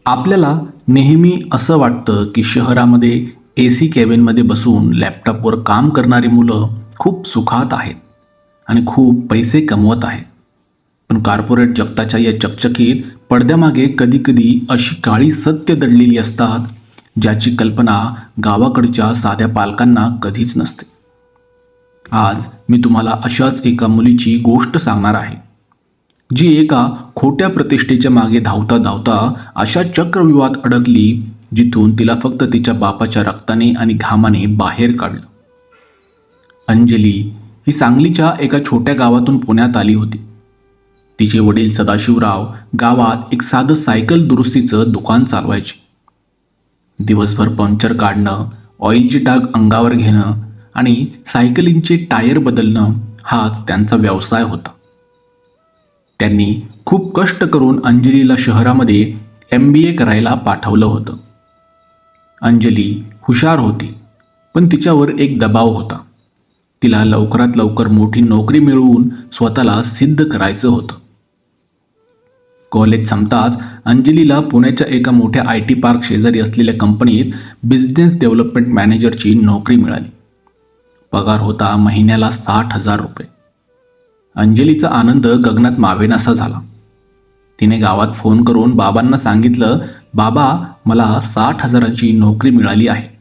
आपल्याला नेहमी असं वाटतं की शहरामध्ये AC कॅबिनमध्ये बसून लॅपटॉपवर काम करणारी मुलं खूप सुखात आहेत आणि खूप पैसे कमवत आहेत. पण कॉर्पोरेट जगताच्या या चकचकीत पडद्यामागे कधीकधी अशी काळी सत्य दडलेली असतात, ज्याची कल्पना गावाकडच्या साध्या पालकांना कधीच नसते. आज मी तुम्हाला अशाच एका मुलीची गोष्ट सांगणार आहे, जी एका खोट्या प्रतिष्ठेच्या मागे धावता धावता अशा चक्रव्यूहात अडकली, जिथून तिला फक्त तिच्या बापाच्या रक्ताने आणि घामाने बाहेर काढलं. अंजली ही सांगलीच्या एका छोट्या गावातून पुण्यात आली होती. तिचे वडील सदाशिवराव गावात एक साधं सायकल दुरुस्तीचं दुकान चालवायचे. दिवसभर पंक्चर काढणं, ऑइलची डाग अंगावर घेणं आणि सायकलींचे टायर बदलणं हाच त्यांचा व्यवसाय होता. त्यांनी खूप कष्ट करून अंजलीला शहरामध्ये MBA करायला पाठवलं होतं. अंजली हुशार होती, पण तिच्यावर एक दबाव होता. तिला लवकरात लवकर मोठी नोकरी मिळवून स्वतःला सिद्ध करायचं होतं. कॉलेज संपताच अंजलीला पुण्याच्या एका मोठ्या IT पार्क शेजारी असलेल्या कंपनीत बिझनेस डेव्हलपमेंट मॅनेजरची नोकरी मिळाली. पगार होता महिन्याला 60,000 रुपये. अंजलीचा आनंद गगनात मावेनासा झाला. तिने गावात फोन करून बाबांना सांगितलं, "बाबा, मला 60,000ची नोकरी मिळाली आहे.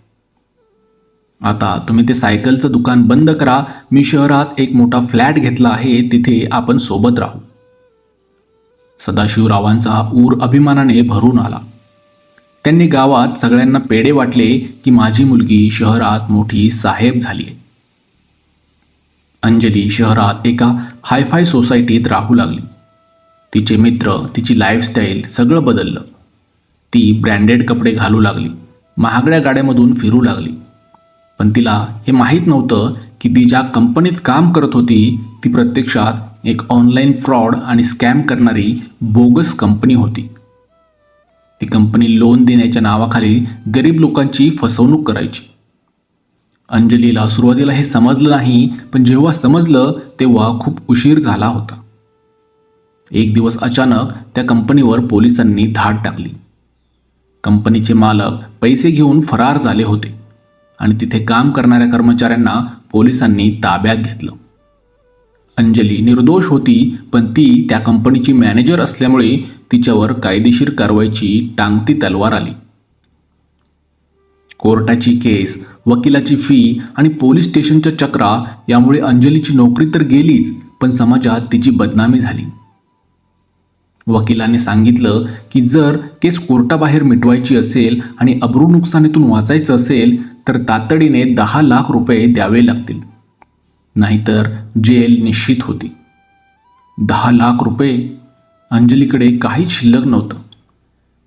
आता तुम्ही ते सायकलचं दुकान बंद करा. मी शहरात एक मोठा फ्लॅट घेतला आहे, तिथे आपण सोबत राहू." सदाशिवरावांचा ऊर अभिमानाने भरून आला. त्यांनी गावात सगळ्यांना पेढे वाटले की माझी मुलगी शहरात मोठी साहेब झाली आहे. अंजली शहरात एका हायफाय सोसायटीत राहू लागली. तिचे मित्र, तिची लाईफस्टाईल सगळं बदललं. ती ब्रँडेड कपडे घालू लागली, महागड्या गाड्यामधून फिरू लागली. पण तिला हे माहीत नव्हतं की ती ज्या कंपनीत काम करत होती ती प्रत्यक्षात एक ऑनलाईन फ्रॉड आणि स्कॅम करणारी बोगस कंपनी होती. ती कंपनी लोन देण्याच्या नावाखाली गरीब लोकांची फसवणूक करायची. अंजलीला सुरुवातीला हे समजलं नाही, पण जेव्हा समजलं तेव्हा खूप उशीर झाला होता. एक दिवस अचानक त्या कंपनीवर पोलिसांनी धाड टाकली. कंपनीचे मालक पैसे घेऊन फरार झाले होते आणि तिथे काम करणाऱ्या कर्मचाऱ्यांना पोलिसांनी ताब्यात घेतलं. अंजली निर्दोष होती, पण ती त्या कंपनीची मॅनेजर असल्यामुळे तिच्यावर कायदेशीर कारवाईची टांगती तलवार आली. कोर्टाची केस, वकिलाची फी आणि पोलीस स्टेशनच्या चक्रा यामुळे अंजलीची नोकरी तर गेलीच, पण समाजात तिची बदनामी झाली. वकिलाने सांगितलं की जर केस कोर्टाबाहेर मिटवायची असेल आणि अब्रू नुकसानीतून वाचायचं असेल तर तातडीने 10 लाख रुपये द्यावे लागतील, नाहीतर जेल निश्चित होती. 10 लाख रुपये! अंजलीकडे काहीच शिल्लक नव्हतं.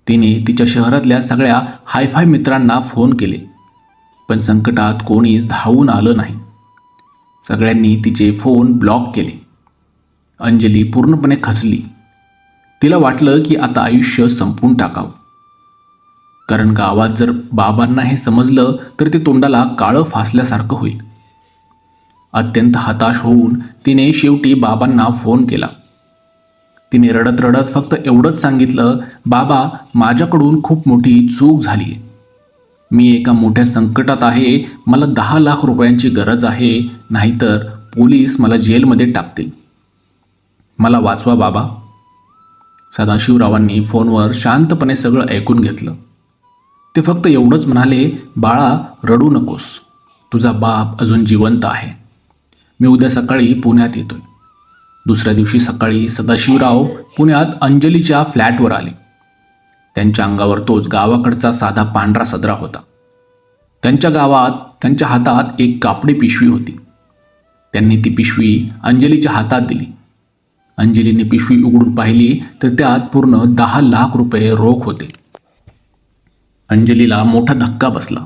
तिने तिच्या शहरातल्या सगळ्या हायफाय मित्रांना फोन केले, पण संकटात कोणीच धावून आलं नाही. सगळ्यांनी तिचे फोन ब्लॉक केले. अंजली पूर्णपणे खचली. तिला वाटलं की आता आयुष्य संपून टाकावं, कारण गावात जर बाबांना हे समजलं तर ते तोंडाला काळं फासल्यासारखं होईल. अत्यंत हताश होऊन तिने शेवटी बाबांना फोन केला. तिने रडत रडत फक्त एवढंच सांगितलं, "बाबा, माझ्याकडून खूप मोठी चूक झाली आहे. मी एका मोठ्या संकटात आहे. मला 10 लाख रुपयांची गरज आहे, नाहीतर पोलीस मला जेलमध्ये टाकतील. मला वाचवा बाबा." सदाशिवरावांनी फोनवर शांतपणे सगळं ऐकून घेतलं. ते फक्त एवढंच म्हणाले, "बाळा, रडू नकोस. तुझा बाप अजून जिवंत आहे. मी उद्या सकाळी पुण्यात येतोय." दुसऱ्या दिवशी सकाळी सदाशिवराव पुण्यात अंजलीच्या फ्लॅटवर आले. त्यांच्या अंगावर तोच गावाकडचा साधा पांढरा सदरा होता. त्यांच्या गावात त्यांच्या हातात एक कापडी पिशवी होती. त्यांनी ती पिशवी अंजलीच्या हातात दिली. अंजलीने पिशवी उघडून पाहिली तर त्यात पूर्ण 10 लाख रुपये रोख होते. अंजलीला मोठा धक्का बसला.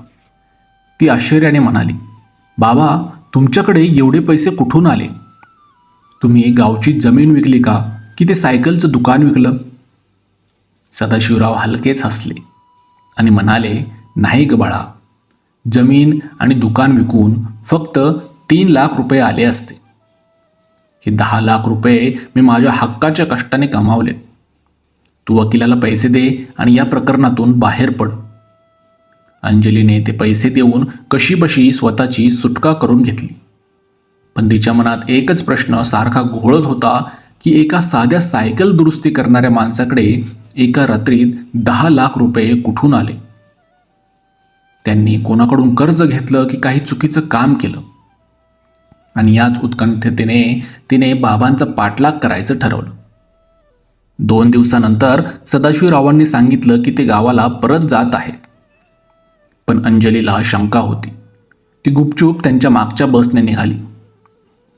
ती आश्चर्याने म्हणाली, "बाबा, तुमच्याकडे एवढे पैसे कुठून आले? तुम्ही गावची जमीन विकली का, की ते सायकलचं दुकान विकलं?" सदाशिवराव हलकेच हसले आणि म्हणाले, "नाही ग बाळा, जमीन आणि दुकान विकून फक्त 3 लाख रुपये आले असते. हे 10 लाख रुपये मी माझ्या हक्काच्या कष्टाने कमावले. तू वकिलाला पैसे दे आणि या प्रकरणातून बाहेर पड. अंजलीने ते पैसे देऊन कशीबशी स्वतःची सुटका करून घेतली. पण तिच्या मनात एकच प्रश्न सारखा घोळत होता की एका साध्या सायकल दुरुस्ती करणाऱ्या माणसाकडे एका रात्रीत 10 लाख रुपये कुठून आले. त्यांनी कोणाकडून कर्ज घेतलं की काही चुकीचं काम केलं. आणि याच उत्कंठतेने तिने बाबांचा पाठलाग करायचं ठरवलं. 2 दिवसानंतर सदाशिवरावांनी सांगितलं की ते गावाला परत जात आहेत. पण अंजलीला शंका होती. ती गुपचूप त्यांच्या मागच्या बसने निघाली.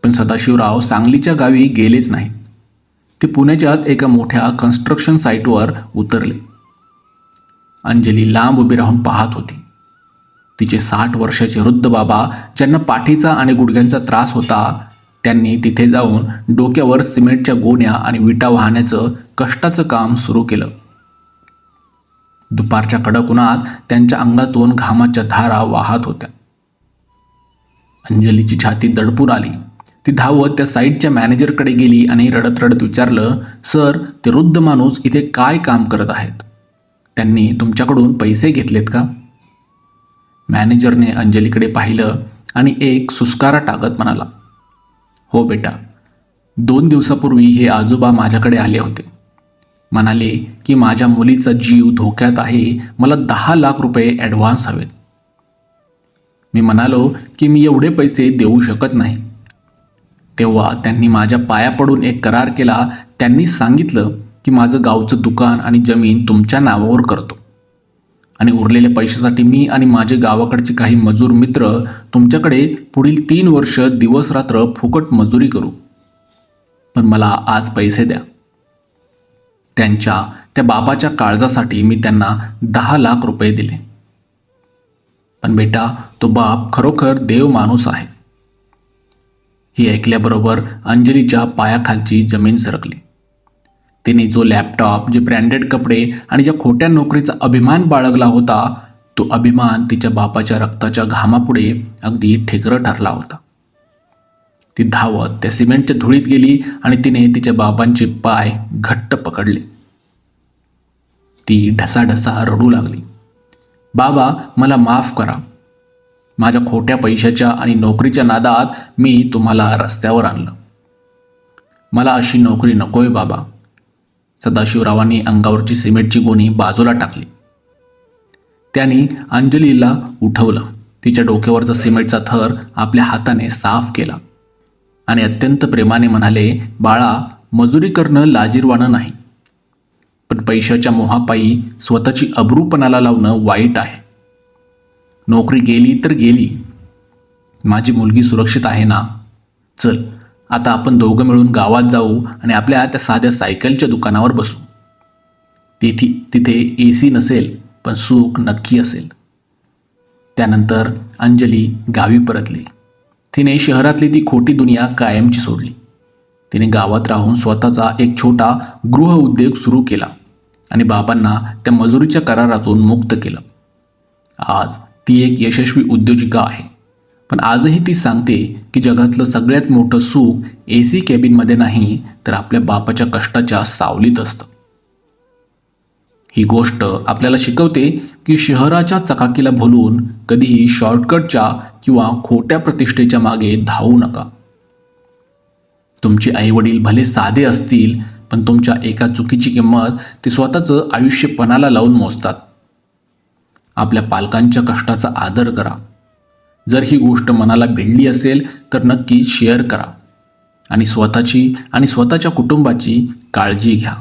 पण सदाशिवराव सांगलीच्या गावी गेलेच नाहीत. ते पुण्याच्याच एका मोठ्या कन्स्ट्रक्शन साईटवर उतरले. अंजली लांब उभी राहून पाहत होती. तिचे 60 वर्षाचे वृद्ध बाबा, ज्यांना पाठीचा आणि गुडघ्यांचा त्रास होता, त्यांनी तिथे जाऊन डोक्यावर सिमेंटच्या गोण्या आणि विटा वाहण्याचं कष्टाचं काम सुरू केलं. दुपारच्या कडक उन्हात त्यांच्या अंगातून घामाच्या धारा वाहत होत्या. अंजलीची छाती दडपून आली. ती धावत त्या साईटच्या मॅनेजरकडे गेली आणि रडत रडत विचारलं, सर, ते वृद्ध माणूस इथे काय काम करत आहेत? त्यांनी तुमच्याकडून पैसे घेतलेत का? मॅनेजरने अंजलीकडे पाहिलं आणि एक सुस्कारा टाकत म्हणाला, हो बेटा, 2 दिवसापूर्वी हे आजोबा माझ्याकडे आले होते. म्हणाले की माझ्या मुलीचा जीव धोक्यात आहे, मला 10 लाख रुपये ॲडव्हान्स हवेत. मी म्हणालो की मी एवढे पैसे देऊ शकत नाही. तेव्हा त्यांनी माझ्या पाया पडून एक करार केला. त्यांनी सांगितलं की माझं गावचं दुकान आणि जमीन तुमच्या नावावर करतो आणि उरलेल्या पैशासाठी मी आणि माझे गावाकडचे काही मजूर मित्र तुमच्याकडे पुढील 3 वर्ष दिवस रात्र फुकट मजुरी करू. पण मला आज पैसे द्या. त्या बाबाच्या काळजासाठी मी त्यांना 10 लाख रुपये दिले. पण बेटा, तो बाप खरोखर देव माणूस आहे. हे ऐकल्याबरोबर अंजलीच्या पायाखालची जमीन सरकली. तिने जो लॅपटॉप, जे ब्रँडेड कपडे आणि ज्या खोट्या नोकरीचा अभिमान बाळगला होता, तो अभिमान तिच्या बापाच्या रक्ताच्या घामापुढे अगदी ठिकरं ठरला होता. ती धावत त्या सिमेंटच्या धुळीत गेली आणि तिने तिच्या बाबांचे पाय घट्ट पकडले. ती ढसाढसा रडू लागली, बाबा, मला माफ करा. माझ्या खोट्या पैशाच्या आणि नोकरीच्या नादात मी तुम्हाला रस्त्यावर आणलं. मला अशी नोकरी नकोय बाबा. सदाशिवरावांनी अंगावरची सिमेंटची गोणी बाजूला टाकली. त्यांनी अंजलीला उठवलं. तिच्या डोक्यावरचा सिमेंटचा थर आपल्या हाताने साफ केला आणि अत्यंत प्रेमाने म्हणाले, बाळा, मजुरी करणं लाजिरवाणं नाही, पण पैशाच्या मोहापायी स्वतःची अब्रू पणाला लावणं वाईट आहे. नोकरी गेली तर गेली. माझी मुलगी सुरक्षित आहे ना? चल, आता आपण दोघं मिळून गावात जाऊ आणि आपल्या त्या साध्या सायकलच्या दुकानावर बसू. तिथे AC नसेल, पण सुख नक्की असेल. त्यानंतर अंजली गावी परतली. तिने शहरातली ती खोटी दुनिया कायमची सोडली. तिने गावात राहून स्वतःचा एक छोटा गृहउद्योग सुरू केला आणि बाबांना त्या मजुरीच्या करारातून मुक्त केलं. आज ती एक यशस्वी उद्योजिका आहे. पण आजही ती सांगते की जगातलं सगळ्यात मोठं सुख AC कॅबिनमध्ये नाही, तर आपल्या बापाच्या कष्टाच्या सावलीत असतं. ही गोष्ट आपल्याला शिकवते की शहराच्या चकाकीला भुलून कधीही शॉर्टकटच्या किंवा खोट्या प्रतिष्ठेच्या मागे धावू नका. तुमचे आईवडील भले साधे असतील, पण तुमच्या एका चुकीची किंमत ते स्वतःचं आयुष्य पणाला लावून मोजतात. आपल्या पालकांच्या कष्टाचा आदर करा. जर ही गोष्ट मनाला भिडली असेल तर नक्की शेअर करा आणि स्वतःची आणि स्वतःच्या कुटुंबाची काळजी घ्या.